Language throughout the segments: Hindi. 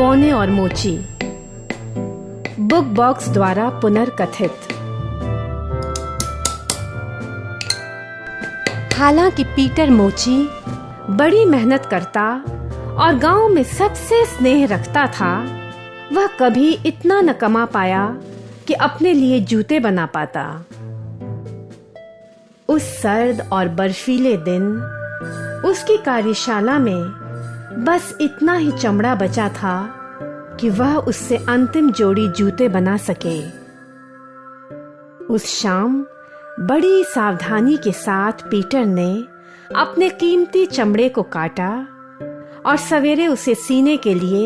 बौने और मोची, बुक बॉक्स द्वारा पुनर्कथित। हालांकि पीटर मोची बड़ी मेहनत करता और गांव में सबसे स्नेह रखता था, वह कभी इतना न कमा पाया कि अपने लिए जूते बना पाता। उस सर्द और बर्फीले दिन उसकी कार्यशाला में बस इतना ही चमड़ा बचा था कि वह उससे अंतिम जोड़ी जूते बना सके। उस शाम बड़ी सावधानी के साथ पीटर ने अपने कीमती चमड़े को काटा और सवेरे उसे सीने के लिए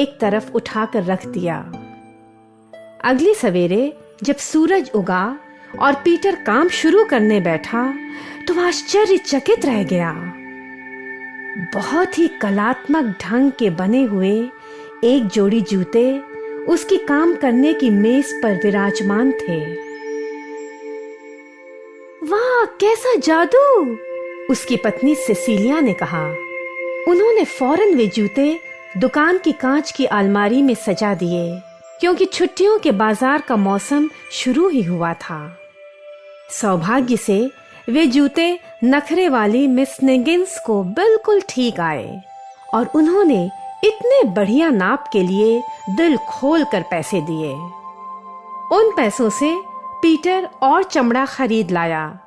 एक तरफ उठाकर रख दिया। अगली सवेरे जब सूरज उगा और पीटर काम शुरू करने बैठा तो वह आश्चर्यचकित रह गया। बहुत ही कलात्मक ढंग के बने हुए एक जोड़ी जूते उसकी काम करने की मेज पर विराजमान थे। वाह, कैसा जादू! उसकी पत्नी सिसिलिया ने कहा। उन्होंने फौरन वे जूते दुकान की कांच की अलमारी में सजा दिए, क्योंकि छुट्टियों के बाजार का मौसम शुरू ही हुआ था। सौभाग्य से वे जूते नखरे वाली मिस स्नेगिंस को बिल्कुल ठीक आए और उन्होंने इतने बढ़िया नाप के लिए दिल खोल कर पैसे दिए। उन पैसों से पीटर और चमड़ा खरीद लाया,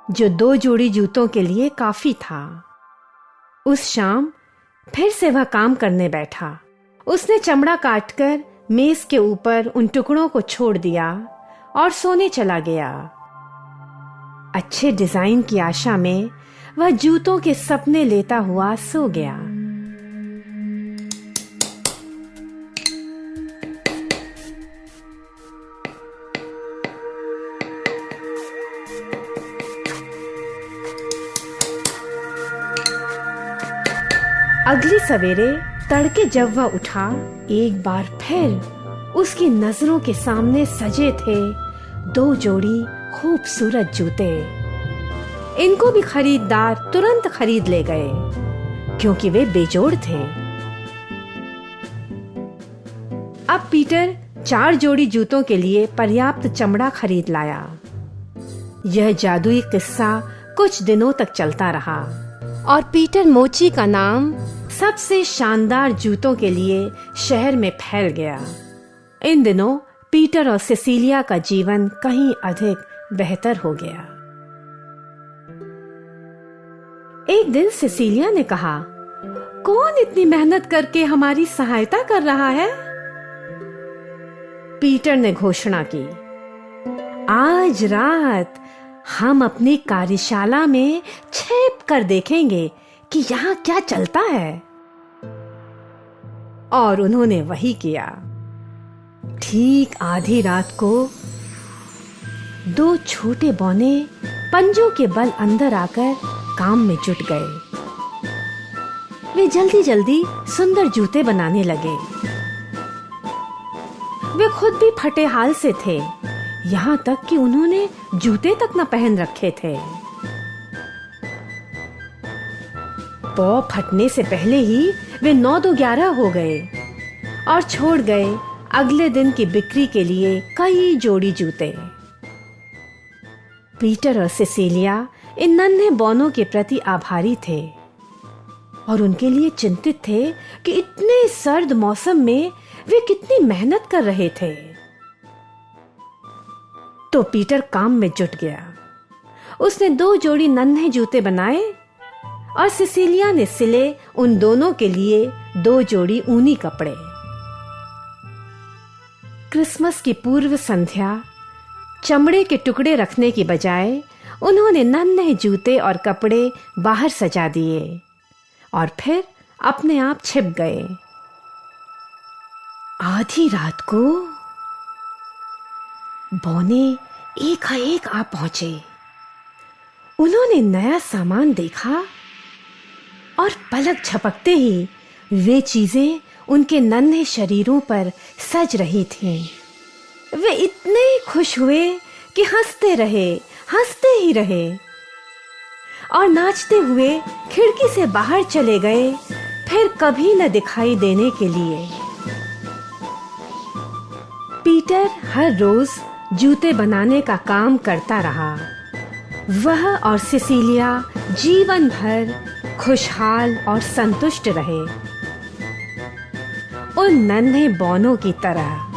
जो 2 जोड़ी जूतों के लिए काफी था। उस शाम फिर से वह काम करने बैठा। उसने चमड़ा काटकर मेज के ऊपर उन टुकड़ों को छोड़ दिया और सोने चला गया। अच्छे डिजाइन की आशा में वह जूतों के सपने लेता हुआ सो गया। अगली सवेरे तड़के जब वह उठा, एक बार फिर उसकी नजरों के सामने सजे थे 2 जोड़ी खूबसूरत जूते। इनको भी खरीदार तुरंत खरीद ले गए, क्योंकि वे बेजोड़ थे। अब पीटर 4 जोड़ी जूतों के लिए पर्याप्त चमड़ा खरीद लाया। यह जादुई किस्सा कुछ दिनों तक चलता रहा और पीटर मोची का नाम सबसे शानदार जूतों के लिए शहर में फैल गया। इन दिनों पीटर और सिसिलिया का जीवन कहीं अधिक बेहतर हो गया। एक दिन सिसिलिया ने कहा, कौन इतनी मेहनत करके हमारी सहायता कर रहा है? पीटर ने घोषणा की, आज रात हम अपनी कार्यशाला में छिप कर देखेंगे कि यहाँ क्या चलता है। और उन्होंने वही किया। ठीक आधी रात को 2 छोटे बौने पंजों के बल अंदर आकर काम में जुट गए। वे जल्दी जल्दी सुंदर जूते बनाने लगे। वे खुद भी फटे हाल से थे, यहाँ तक कि उन्होंने जूते तक न पहन रखे थे। पौ फटने से पहले ही वे 9-11 हो गए और छोड़ गए अगले दिन की बिक्री के लिए कई जोड़ी जूते। पीटर और सिसिलिया इन नन्हे बौनों के प्रति आभारी थे और उनके लिए चिंतित थे कि इतने सर्द मौसम में वे कितनी मेहनत कर रहे थे। तो पीटर काम में जुट गया। उसने 2 जोड़ी नन्हे जूते बनाए और सिसिलिया ने सिले उन दोनों के लिए 2 जोड़ी ऊनी कपड़े। क्रिसमस की पूर्व संध्या चमड़े के टुकड़े रखने की बजाय उन्होंने नन्हे जूते और कपड़े बाहर सजा दिए और फिर अपने आप छिप गए। आधी रात को बौने एक आ पहुंचे। उन्होंने नया सामान देखा और पलक झपकते ही वे चीजें उनके नन्हे शरीरों पर सज रही थीं। वे इतने खुश हुए कि हंसते ही रहे और नाचते हुए खिड़की से बाहर चले गए, फिर कभी न दिखाई देने के लिए। पीटर हर रोज जूते बनाने का काम करता रहा। वह और सिसिलिया जीवन भर खुशहाल और संतुष्ट रहे, उन नन्हे बौनों की तरह।